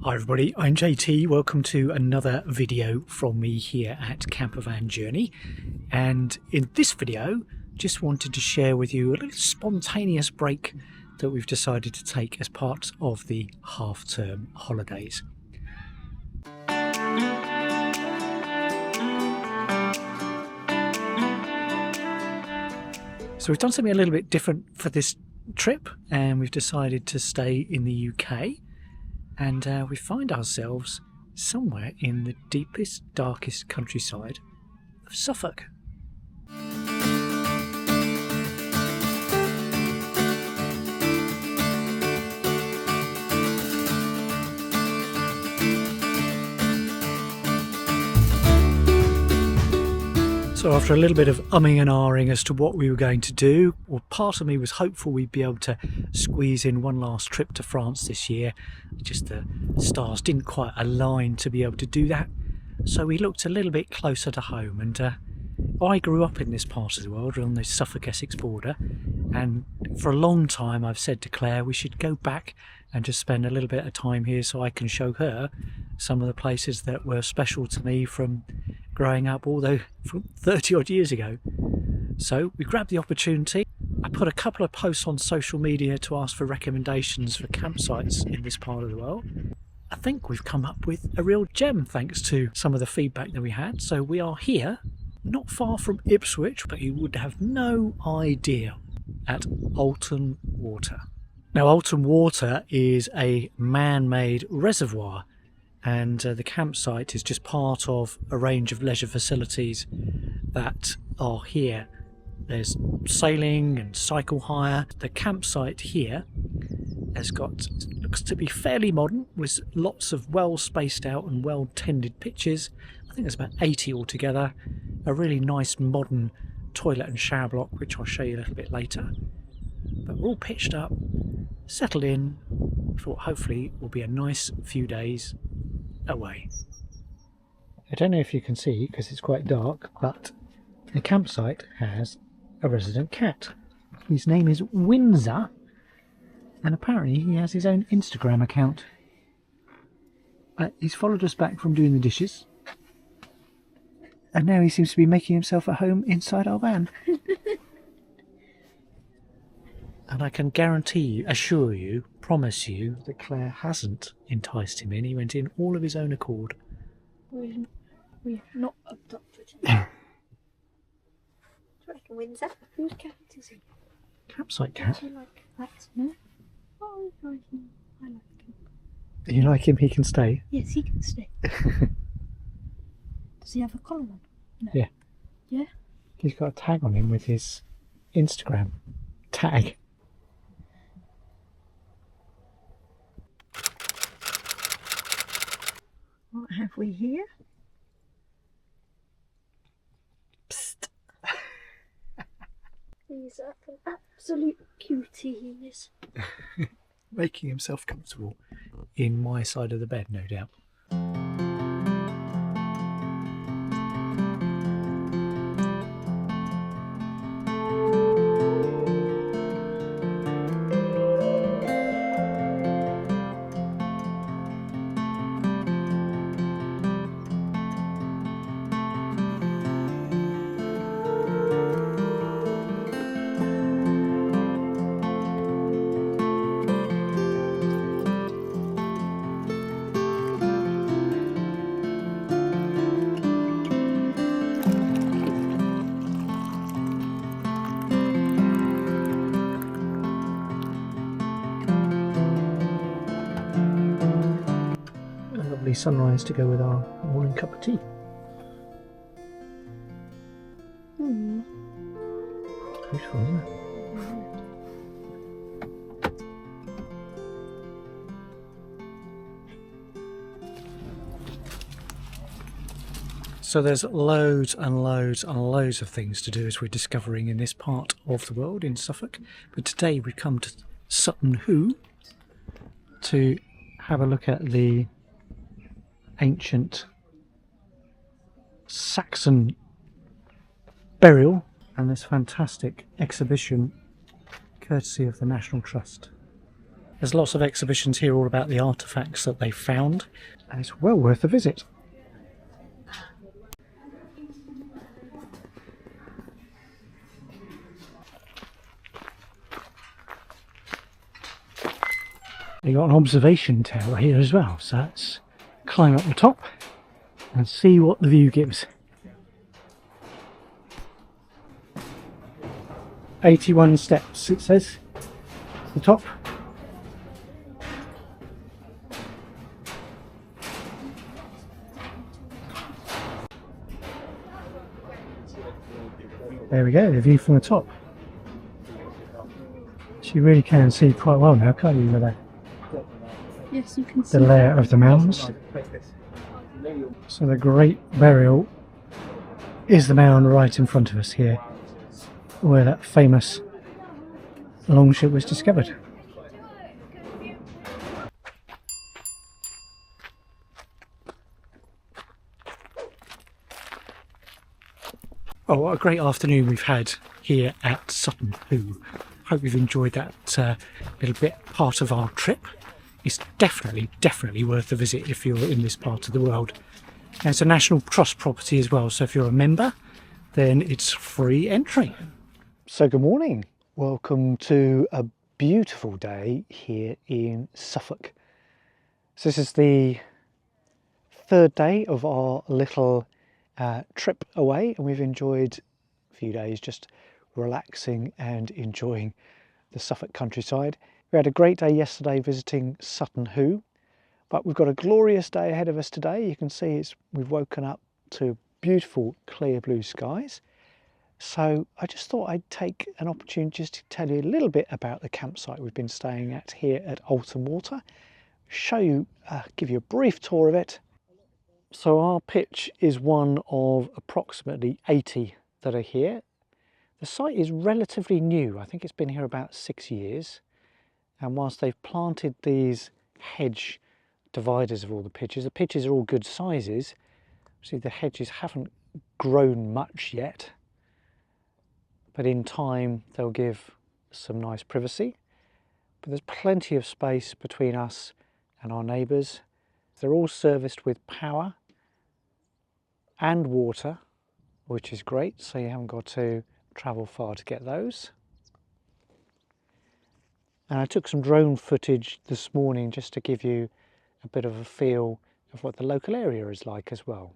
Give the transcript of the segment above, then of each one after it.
Hi everybody, I'm JT. Welcome to another video from me here at Campervan Journey, and in this video just wanted to share with you a little spontaneous break that we've decided to take as part of the half-term holidays. So we've done something a little bit different for this trip, and we've decided to stay in the UK. And we find ourselves somewhere in the deepest, darkest countryside of Suffolk. So after a little bit of umming and ahhing as to what we were going to do, well, part of me was hopeful we'd be able to squeeze in one last trip to France this year. Just the stars didn't quite align to be able to do that. So we looked a little bit closer to home, and I grew up in this part of the world on the Suffolk-Essex border, and for a long time I've said to Claire we should go back and just spend a little bit of time here so I can show her some of the places that were special to me from growing up, although from 30 odd years ago. So we grabbed the opportunity. I put a couple of posts on social media to ask for recommendations for campsites in this part of the world. I think we've come up with a real gem thanks to some of the feedback that we had. So we are here, not far from Ipswich, but you would have no idea, at Alton Water. Now, Alton Water is a man-made reservoir, and the campsite is just part of a range of leisure facilities that are here. There's sailing and cycle hire. The campsite here has got, looks to be fairly modern, with lots of well spaced out and well tended pitches. I think there's about 80 altogether. A really nice modern toilet and shower block, which I'll show you a little bit later. But we're all pitched up, settled in, for what hopefully will be a nice few days away. I don't know if you can see because it's quite dark, but the campsite has a resident cat. His name is Windsor, and apparently he has his own Instagram account. He's followed us back from doing the dishes, and now he seems to be making himself at home inside our van. And I can guarantee you, assure you, promise you that Claire hasn't enticed him in. He went in all of his own accord. We're not adopted. Do you reckon Windsor? Whose cat is he? Campsite cat. Do you like that? No? Oh, I like him. I like him. You like him? He can stay. Yes, he can stay. Does he have a collar on? No. Yeah. Yeah? He's got a tag on him with his Instagram tag. What have we here? Psst. He's an absolute cutie, he is. Making himself comfortable in my side of the bed, no doubt. Sunrise to go with our morning cup of tea. Beautiful, isn't it? So there's loads and loads and loads of things to do as we're discovering in this part of the world in Suffolk. But today we've come to Sutton Hoo to have a look at the ancient Saxon burial and this fantastic exhibition courtesy of the National Trust. There's lots of exhibitions here all about the artefacts that they found, and it's well worth a visit. You've got an observation tower here as well, so let's climb up the top and see what the view gives. 81 steps it says to the top. There we go, the view from the top. So you really can see quite well now, can't you, with that? Yes, you can see The layer of the mounds. So the Great Burial is the mound right in front of us here, where that famous longship was discovered. Oh, what a great afternoon we've had here at Sutton Hoo. Hope you've enjoyed that little bit part of our trip. It's definitely worth a visit if you're in this part of the world. And it's a National Trust property as well, so if you're a member, then it's free entry. So good morning. Welcome to a beautiful day here in Suffolk. So this is the third day of our little trip away, and we've enjoyed a few days just relaxing and enjoying the Suffolk countryside. We had a great day yesterday visiting Sutton Hoo, but we've got a glorious day ahead of us today. You can see we've woken up to beautiful clear blue skies. So I just thought I'd take an opportunity just to tell you a little bit about the campsite we've been staying at here at Alton Water. Show you, give you a brief tour of it. So our pitch is one of approximately 80 that are here. The site is relatively new. I think it's been here about 6 years. And whilst they've planted these hedge dividers of all the pitches are all good sizes. See, the hedges haven't grown much yet, but in time they'll give some nice privacy. But there's plenty of space between us and our neighbours. They're all serviced with power and water, which is great, so you haven't got to travel far to get those. And I took some drone footage this morning just to give you a bit of a feel of what the local area is like as well.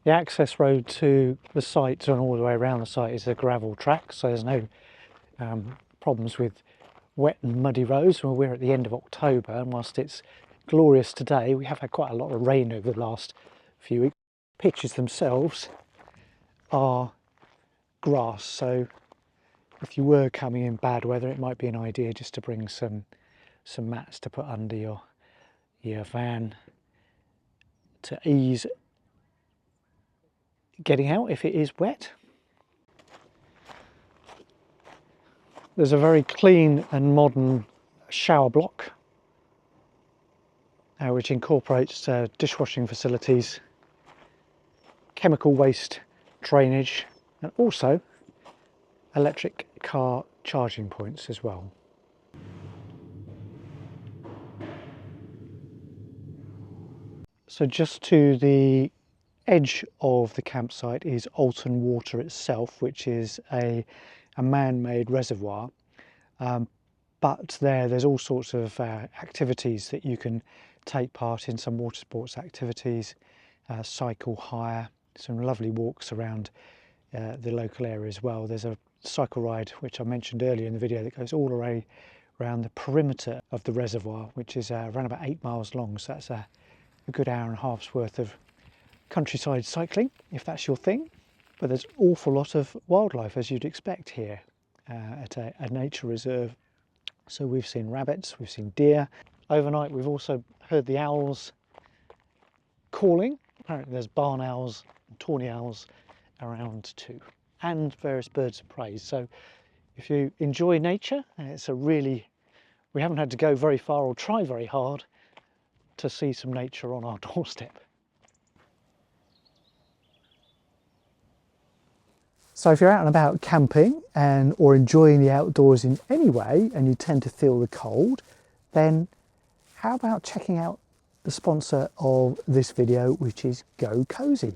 The access road to the site and all the way around the site is a gravel track, so there's no problems with wet and muddy roads. Well, we're at the end of October, and whilst it's glorious today, we have had quite a lot of rain over the last few weeks. Pitches themselves are grass, so if you were coming in bad weather, it might be an idea just to bring some mats to put under your van to ease getting out if it is wet. There's a very clean and modern shower block which incorporates dishwashing facilities, chemical waste drainage, and also electric car charging points as well. So just to the edge of the campsite is Alton Water itself, which is a man-made reservoir, but there's all sorts of activities that you can take part in, some water sports activities, cycle hire, some lovely walks around the local area as well. There's a cycle ride which I mentioned earlier in the video that goes all the way around the perimeter of the reservoir, which is around about 8 miles long, so that's a good hour and a half's worth of countryside cycling, if that's your thing. But there's an awful lot of wildlife, as you'd expect here at a nature reserve. So we've seen rabbits, we've seen deer. Overnight we've also heard the owls calling. Apparently there's barn owls and tawny owls around too, and various birds of prey. So if you enjoy nature, and we haven't had to go very far or try very hard to see some nature on our doorstep. So if you're out and about camping or enjoying the outdoors in any way and you tend to feel the cold, then how about checking out the sponsor of this video, which is GOKOZY.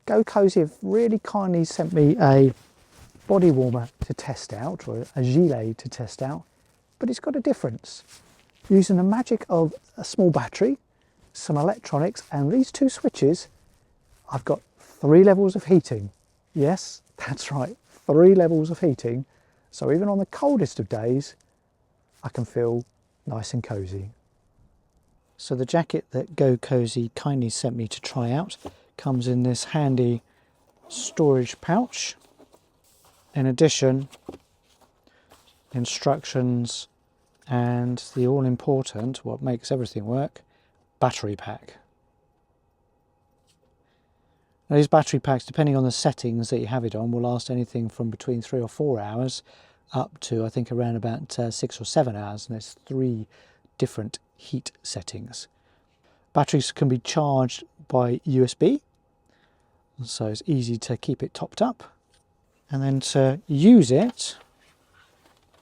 GOKOZY have really kindly sent me a body warmer to test out, or a gilet to test out, but it's got a difference. Using the magic of a small battery, some electronics and these two switches, I've got 3 levels of heating. Yes, that's right, 3 levels of heating. So even on the coldest of days, I can feel nice and cozy. So the jacket that GOKOZY kindly sent me to try out comes in this handy storage pouch. In addition, instructions and the all-important, what makes everything work, battery pack. Now, these battery packs, depending on the settings that you have it on, will last anything from between 3 or 4 hours up to, I think, around about 6 or 7 hours, and there's 3 different heat settings. Batteries can be charged by USB, so it's easy to keep it topped up. And then to use it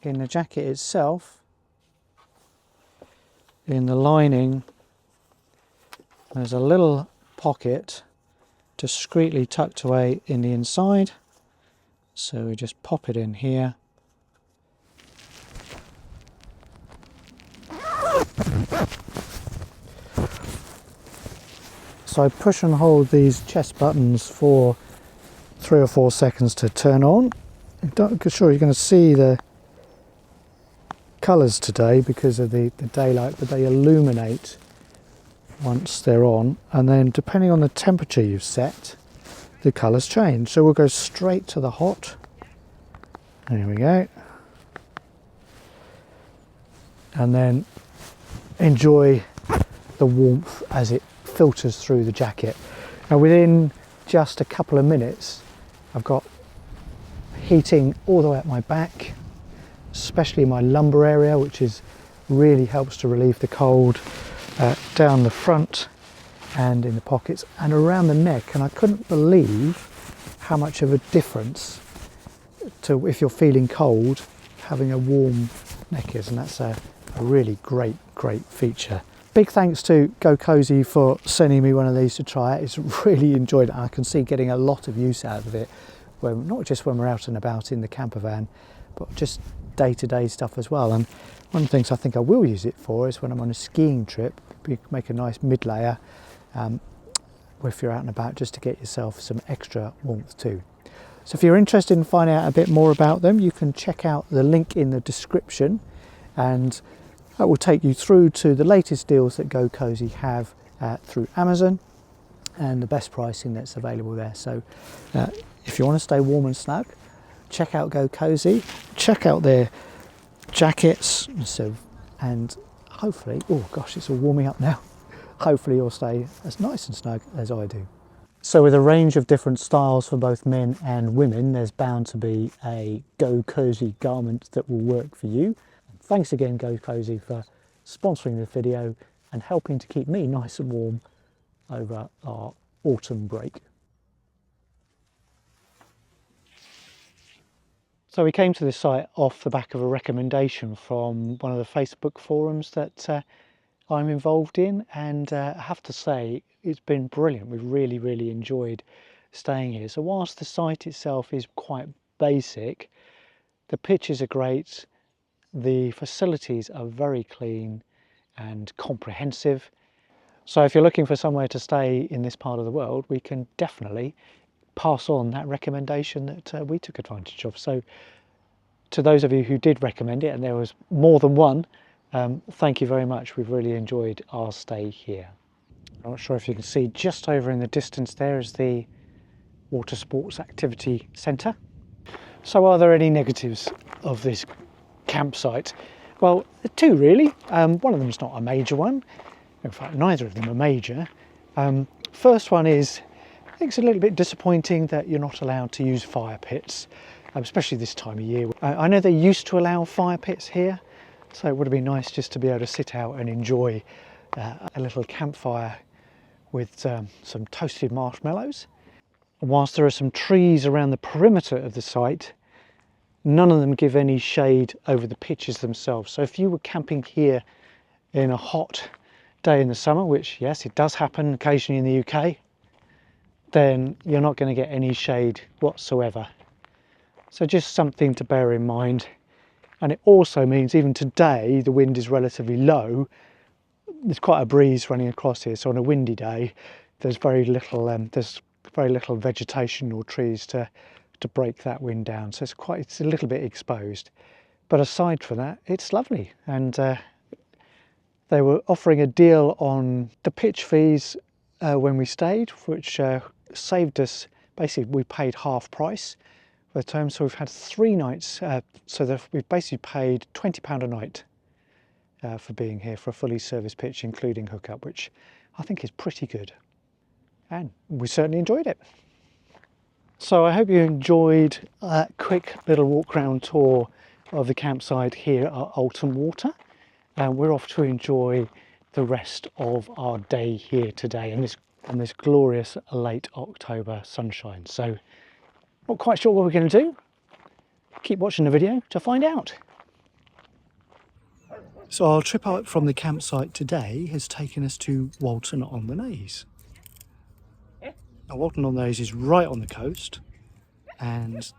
in the jacket itself, in the lining, there's a little pocket discreetly tucked away in the inside. So we just pop it in here. So I push and hold these chest buttons for 3 or 4 seconds to turn on. I'm not sure you're going to see the colours today because of the daylight, but they illuminate once they're on, and then depending on the temperature you've set, the colours change. So we'll go straight to the hot. There we go. And then enjoy the warmth as it filters through the jacket. Now within just a couple of minutes I've got heating all the way up my back, especially my lumbar area, which really helps to relieve the cold, down the front and in the pockets and around the neck. And I couldn't believe how much of a difference to, if you're feeling cold, having a warm neck is, and that's a really great feature. Big thanks to GOKOZY for sending me one of these to try it. It's really enjoyed it. I can see getting a lot of use out of it, not just when we're out and about in the camper van, but just day-to-day stuff as well. And one of the things I think I will use it for is when I'm on a skiing trip, make a nice mid-layer if you're out and about, just to get yourself some extra warmth too. So if you're interested in finding out a bit more about them, you can check out the link in the description, and that will take you through to the latest deals that GOKOZY have through Amazon and the best pricing that's available there. So if you want to stay warm and snug, check out GOKOZY, check out their jackets, and hopefully, oh gosh, it's all warming up now. Hopefully you'll stay as nice and snug as I do. So with a range of different styles for both men and women, there's bound to be a GOKOZY garment that will work for you. Thanks again, GOKOZY, for sponsoring the video and helping to keep me nice and warm over our autumn break. So we came to this site off the back of a recommendation from one of the Facebook forums that I'm involved in, and I have to say it's been brilliant. We've really enjoyed staying here. So whilst the site itself is quite basic, the pictures are great, the facilities are very clean and comprehensive. So if you're looking for somewhere to stay in this part of the world, we can definitely pass on that recommendation that we took advantage of. So to those of you who did recommend it, and there was more than one, thank you very much. We've really enjoyed our stay here. I'm not sure if you can see, just over in the distance there is the Water Sports Activity Centre. So are there any negatives of this campsite? Well, there are 2 really. One of them is not a major one. In fact, neither of them are major. First one is, I think it's a little bit disappointing that you're not allowed to use fire pits. especially this time of year. I know they used to allow fire pits here, so it would have been nice just to be able to sit out and enjoy a little campfire with some toasted marshmallows. And whilst there are some trees around the perimeter of the site, none of them give any shade over the pitches themselves. So if you were camping here in a hot day in the summer, which yes, it does happen occasionally in the UK, then you're not going to get any shade whatsoever. So just something to bear in mind. And it also means even today the wind is relatively low. There's quite a breeze running across here, so on a windy day there's very little vegetation or trees to break that wind down, so it's a little bit exposed. But aside from that, it's lovely. And they were offering a deal on the pitch fees when we stayed, which saved us. Basically we paid half price for the term, so we've had 3 nights, so that we've basically paid £20 a night for being here for a fully serviced pitch including hookup, which I think is pretty good, and we certainly enjoyed it. So I hope you enjoyed a quick little walk around tour of the campsite here at Alton Water, and we're off to enjoy the rest of our day here today in this glorious late October sunshine. So not quite sure what we're going to do. Keep watching the video to find out. So our trip out from the campsite today has taken us to Walton-on-the-Naze. Now Walton-on-the-Naze is right on the coast, and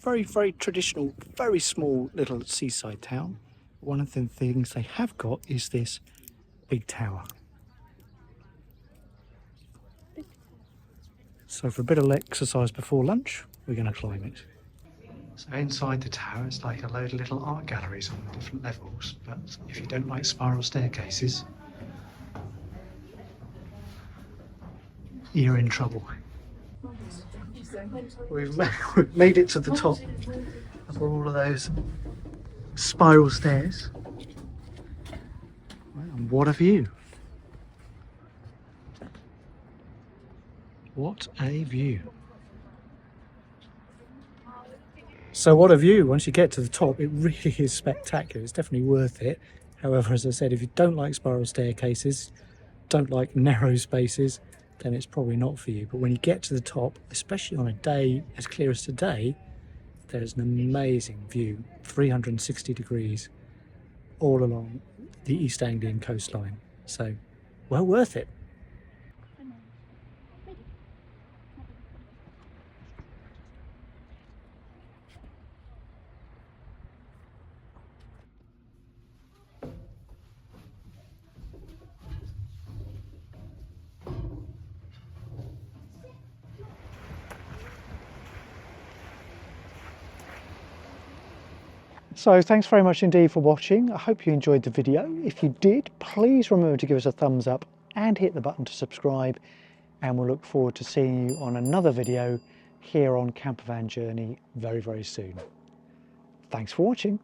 very, very traditional, very small little seaside town. One of the things they have got is this big tower. So for a bit of exercise before lunch, we're going to climb it. So inside the tower, it's like a load of little art galleries on the different levels, but if you don't like spiral staircases, you're in trouble. We've made it to the top of all of those spiral stairs. And what a view! What a view! So what a view. Once you get to the top, it really is spectacular. It's definitely worth it. However, as I said, if you don't like spiral staircases, don't like narrow spaces, then it's probably not for you. But when you get to the top, especially on a day as clear as today, there's an amazing view, 360 degrees all along the East Anglian coastline. So well worth it. So thanks very much indeed for watching. I hope you enjoyed the video. If you did, please remember to give us a thumbs up and hit the button to subscribe, and we'll look forward to seeing you on another video here on Campervan Journey very, very soon. Thanks for watching.